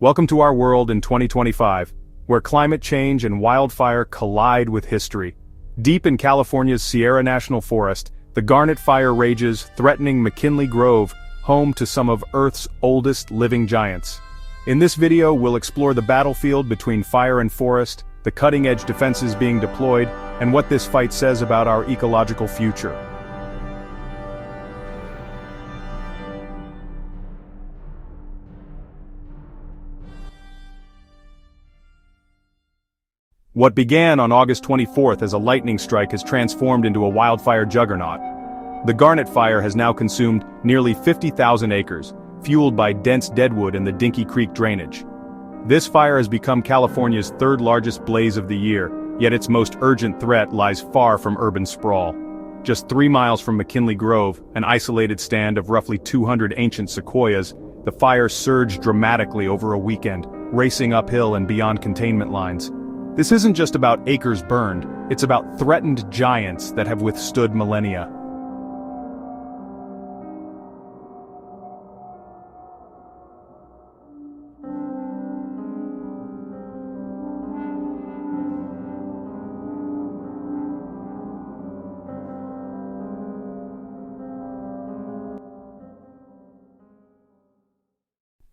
Welcome to our world in 2025, where climate change and wildfire collide with history. Deep in California's Sierra National Forest, the Garnet Fire rages, threatening McKinley Grove, home to some of Earth's oldest living giants. In this video, we'll explore the battlefield between fire and forest, the cutting-edge defenses being deployed, and what this fight says about our ecological future. What began on August 24th as a lightning strike has transformed into a wildfire juggernaut. The Garnet Fire has now consumed nearly 50,000 acres, fueled by dense deadwood and the Dinky Creek drainage. This fire has become California's third-largest blaze of the year, yet its most urgent threat lies far from urban sprawl. Just 3 miles from McKinley Grove, an isolated stand of roughly 200 ancient sequoias, the fire surged dramatically over a weekend, racing uphill and beyond containment lines. This isn't just about acres burned, it's about threatened giants that have withstood millennia.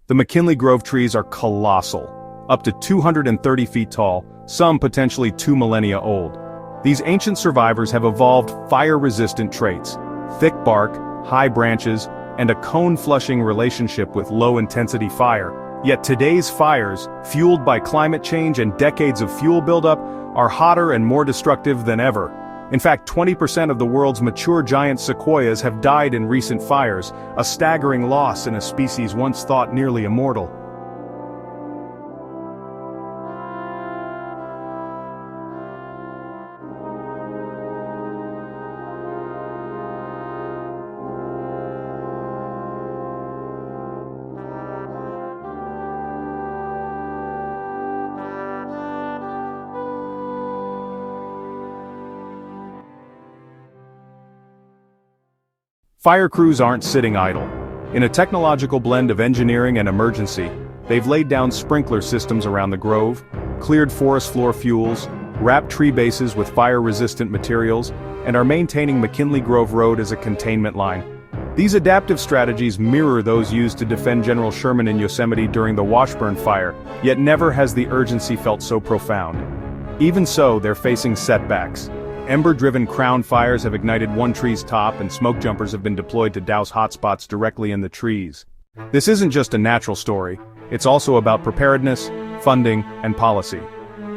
The McKinley Grove trees are colossal, up to 230 feet tall, some potentially 2 millennia old. These ancient survivors have evolved fire-resistant traits, thick bark, high branches, and a cone-flushing relationship with low-intensity fire. Yet today's fires, fueled by climate change and decades of fuel buildup, are hotter and more destructive than ever. In fact, 20% of the world's mature giant sequoias have died in recent fires, a staggering loss in a species once thought nearly immortal. Fire crews aren't sitting idle. In a technological blend of engineering and emergency, they've laid down sprinkler systems around the grove, cleared forest floor fuels, wrapped tree bases with fire-resistant materials, and are maintaining McKinley Grove Road as a containment line. These adaptive strategies mirror those used to defend General Sherman in Yosemite during the Washburn Fire, yet never has the urgency felt so profound. Even so, they're facing setbacks. Ember-driven crown fires have ignited one tree's top, and smoke jumpers have been deployed to douse hotspots directly in the trees. This isn't just a natural story, it's also about preparedness, funding, and policy.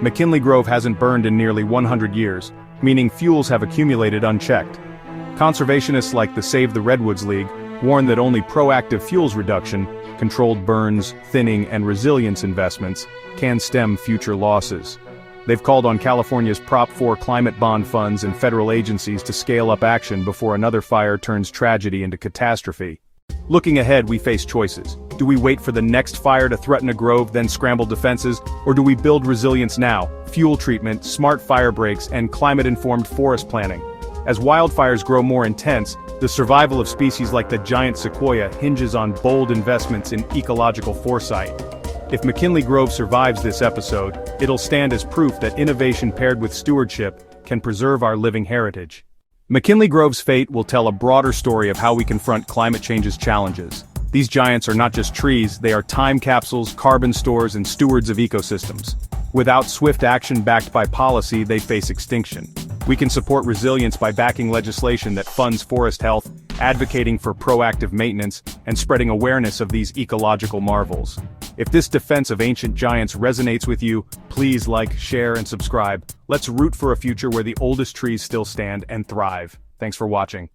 McKinley Grove hasn't burned in nearly 100 years, meaning fuels have accumulated unchecked. Conservationists like the Save the Redwoods League warn that only proactive fuels reduction, controlled burns, thinning, and resilience investments can stem future losses. They've called on California's Prop 4 climate bond funds and federal agencies to scale up action before another fire turns tragedy into catastrophe. Looking ahead, we face choices. Do we wait for the next fire to threaten a grove, then scramble defenses, or do we build resilience now, fuel treatment, smart fire breaks, and climate-informed forest planning? As wildfires grow more intense, the survival of species like the giant sequoia hinges on bold investments in ecological foresight. If McKinley Grove survives this episode, it'll stand as proof that innovation paired with stewardship can preserve our living heritage. McKinley Grove's fate will tell a broader story of how we confront climate change's challenges. These giants are not just trees, they are time capsules, carbon stores, and stewards of ecosystems. Without swift action backed by policy, they face extinction. We can support resilience by backing legislation that funds forest health, advocating for proactive maintenance, and spreading awareness of these ecological marvels. If this defense of ancient giants resonates with you, please like, share, and subscribe. Let's root for a future where the oldest trees still stand and thrive. Thanks for watching.